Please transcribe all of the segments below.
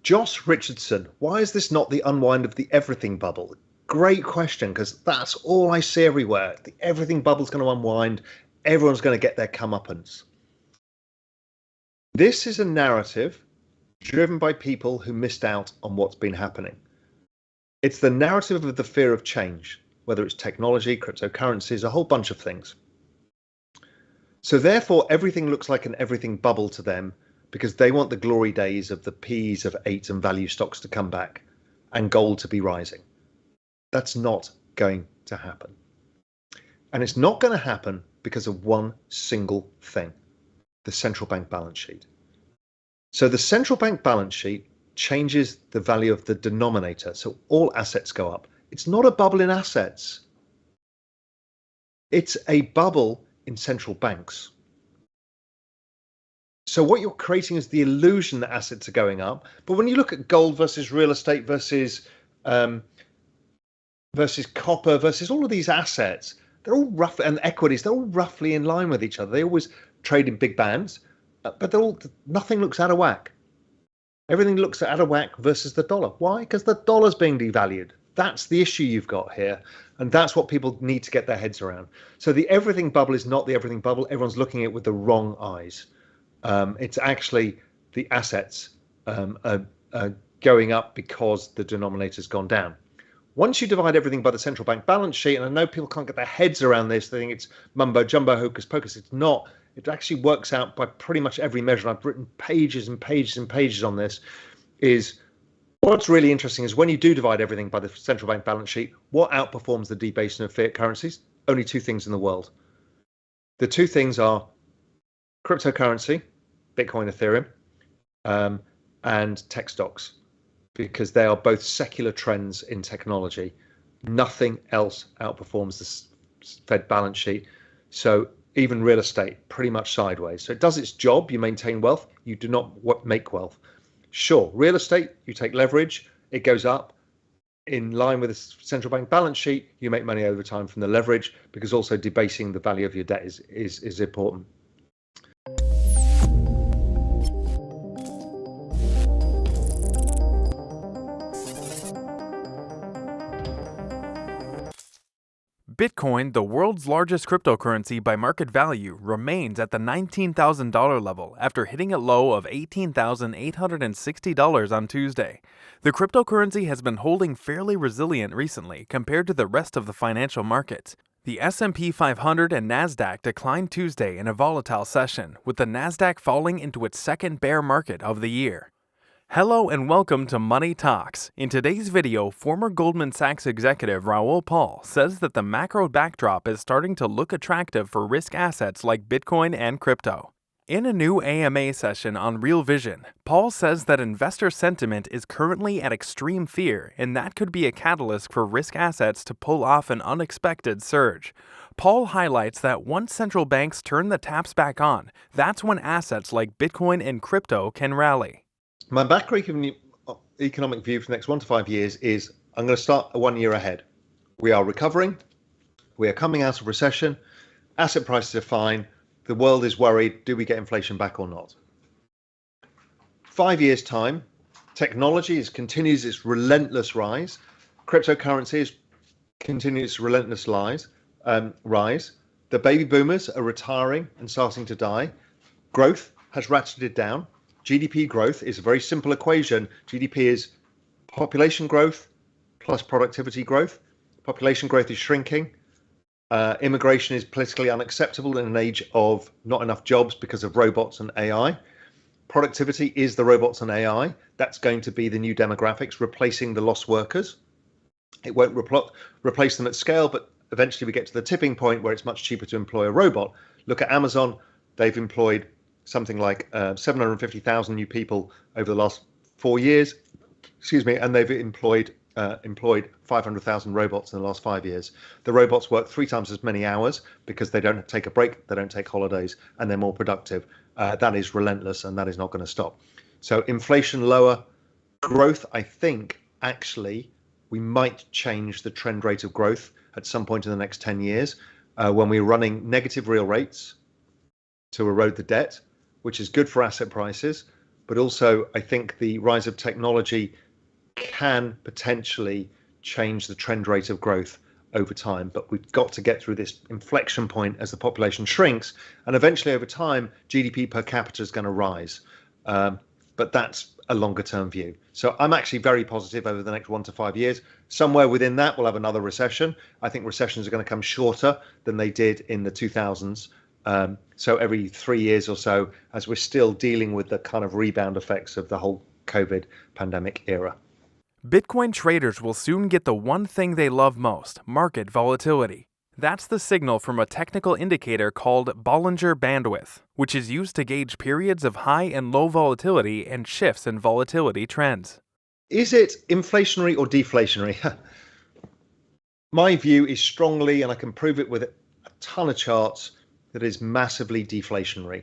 Josh Richardson, why is this not the unwind of the everything bubble? Great question, because that's all I see everywhere. The everything bubble's going to unwind. Everyone's going to get their comeuppance. This is a narrative driven by people who missed out on what's been happening. It's the narrative of the fear of change, whether it's technology, cryptocurrencies, a whole bunch of things. So therefore, everything looks like an everything bubble to them because they want the glory days of the P's of 8 and value stocks to come back and gold to be rising. That's not going to happen. And it's not going to happen because of one single thing, the central bank balance sheet. So the central bank balance sheet changes the value of the denominator. So all assets go up. It's not a bubble in assets. It's a bubble in central banks. So what you're creating is the illusion that assets are going up. But when you look at gold versus real estate versus copper versus all of these assets, they're all rough, and equities, they're all roughly in line with each other. They always trade in big bands, but nothing looks out of whack. Everything looks out of whack versus the dollar. Why? Because the dollar's being devalued. That's the issue you've got here. And that's what people need to get their heads around. So the everything bubble is not the everything bubble. Everyone's looking at it with the wrong eyes. It's actually the assets are going up because the denominator's gone down. Once you divide everything by the central bank balance sheet, and I know people can't get their heads around this, they think it's mumbo jumbo, hocus pocus. It's not. It actually works out by pretty much every measure. I've written pages and pages and pages on this. Is what's really interesting is when you do divide everything by the central bank balance sheet, what outperforms the debasing of fiat currencies? Only two things in the world. The two things are cryptocurrency, Bitcoin, Ethereum, and tech stocks, because they are both secular trends in technology. Nothing else outperforms the Fed balance sheet. So even real estate, pretty much sideways. So it does its job. You maintain wealth. You do not make wealth. Sure, real estate, you take leverage. It goes up. In line with the central bank balance sheet, you make money over time from the leverage, because also debasing the value of your debt is important. Bitcoin, the world's largest cryptocurrency by market value, remains at the $19,000 level after hitting a low of $18,860 on Tuesday. The cryptocurrency has been holding fairly resilient recently compared to the rest of the financial markets. The S&P 500 and Nasdaq declined Tuesday in a volatile session, with the Nasdaq falling into its second bear market of the year. Hello and welcome to Money Talks. In today's video, former Goldman Sachs executive Raoul says that the macro backdrop is starting to look attractive for risk assets like Bitcoin and crypto. In a new AMA session on Real Vision, Paul says that investor sentiment is currently at extreme fear, and that could be a catalyst for risk assets to pull off an unexpected surge. Paul highlights that once central banks turn the taps back on, that's when assets like Bitcoin and crypto can rally. My macroeconomic view for the next 1 to 5 years is I'm going to start 1 year ahead. We are recovering. We are coming out of recession. Asset prices are fine. The world is worried. Do we get inflation back or not? 5 years' time, technology continues its relentless rise. Cryptocurrencies continue its relentless rise. The baby boomers are retiring and starting to die. Growth has ratcheted down. GDP growth is a very simple equation. GDP is population growth plus productivity growth. Population growth is shrinking. Immigration is politically unacceptable in an age of not enough jobs because of robots and AI. Productivity is the robots and AI. That's going to be the new demographics, replacing the lost workers. It won't replace them at scale, but eventually we get to the tipping point where it's much cheaper to employ a robot. Look at Amazon. They've employed something like 750,000 new people over the last 4 years, and they've employed 500,000 robots in the last 5 years. The robots work 3 times as many hours because they don't take a break, they don't take holidays, and they're more productive. That is relentless, and that is not going to stop. So inflation lower, growth, I think, actually, we might change the trend rate of growth at some point in the next 10 years when we're running negative real rates to erode the debt, which is good for asset prices. but also I think the rise of technology can potentially change the trend rate of growth over time. But we've got to get through this inflection point as the population shrinks, and eventually over time, GDP per capita is going to rise. But that's a longer term view. So I'm actually very positive over the next 1 to 5 years. Somewhere within that, we'll have another recession. I think recessions are going to come shorter than they did in the 2000s. So every 3 years or so, as we're still dealing with the kind of rebound effects of the whole COVID pandemic era. Bitcoin traders will soon get the one thing they love most, market volatility. That's the signal from a technical indicator called Bollinger Bandwidth, which is used to gauge periods of high and low volatility and shifts in volatility trends. Is it inflationary or deflationary? My view is strongly, and I can prove it with a ton of charts, that is massively deflationary.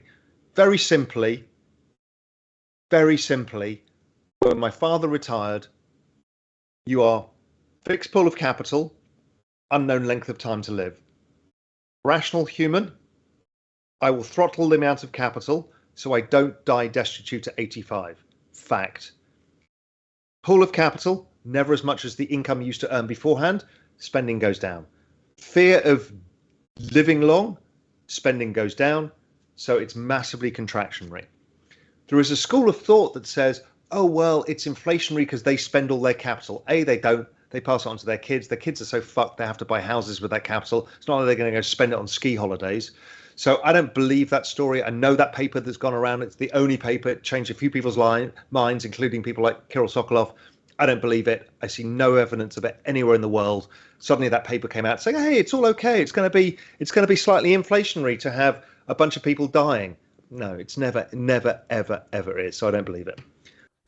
Very simply, when my father retired, you are fixed pool of capital, unknown length of time to live. Rational human, I will throttle the amount of capital so I don't die destitute at 85. Fact. Pool of capital, never as much as the income you used to earn beforehand, spending goes down. Fear of living long, spending goes down, so it's massively contractionary. There is a school of thought that says, oh, well, it's inflationary because they spend all their capital. A, they don't. They pass it on to their kids. Their kids are so fucked they have to buy houses with that capital. It's not like they're going to go spend it on ski holidays. So I don't believe that story. I know that paper that's gone around. It's the only paper. It changed a few people's minds, including people like Kirill Sokolov. I don't believe it. I see no evidence of it anywhere in the world. Suddenly that paper came out saying, hey, it's all okay. It's going to be slightly inflationary to have a bunch of people dying. No, it's never, ever is. So I don't believe it.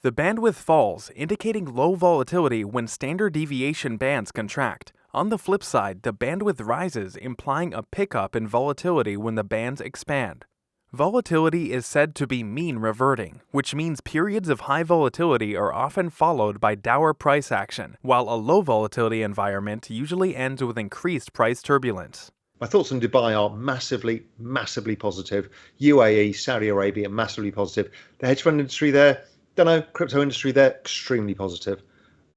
The bandwidth falls, indicating low volatility when standard deviation bands contract. On the flip side, the bandwidth rises, implying a pickup in volatility when the bands expand. Volatility is said to be mean reverting, which means periods of high volatility are often followed by dour price action, while a low volatility environment usually ends with increased price turbulence. My thoughts on Dubai are massively positive. UAE, Saudi Arabia, massively positive. The hedge fund industry there, don't know, crypto industry there, extremely positive.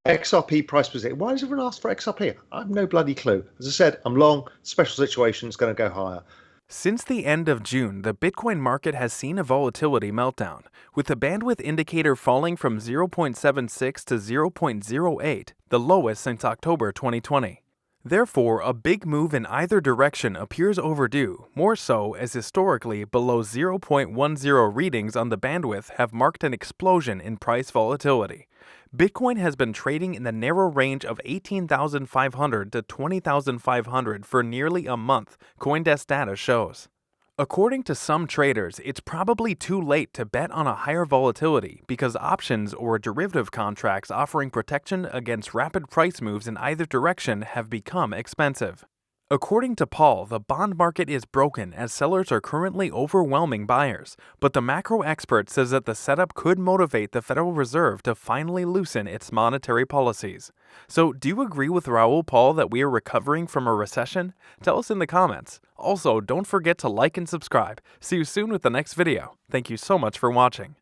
XRP price position. Why does everyone ask for XRP? I have no bloody clue. As I said, I'm long, special situation, it's going to go higher. Since the end of June, the Bitcoin market has seen a volatility meltdown, with the bandwidth indicator falling from 0.76 to 0.08, the lowest since October 2020. Therefore, a big move in either direction appears overdue, more so as historically below 0.10 readings on the bandwidth have marked an explosion in price volatility. Bitcoin has been trading in the narrow range of 18,500 to 20,500 for nearly a month, CoinDesk data shows. According to some traders, it's probably too late to bet on a higher volatility because options or derivative contracts offering protection against rapid price moves in either direction have become expensive. According to Paul, the bond market is broken as sellers are currently overwhelming buyers, but the macro expert says that the setup could motivate the Federal Reserve to finally loosen its monetary policies. So, do you agree with Raoul Paul that we are recovering from a recession? Tell us in the comments. Also, don't forget to like and subscribe. See you soon with the next video. Thank you so much for watching.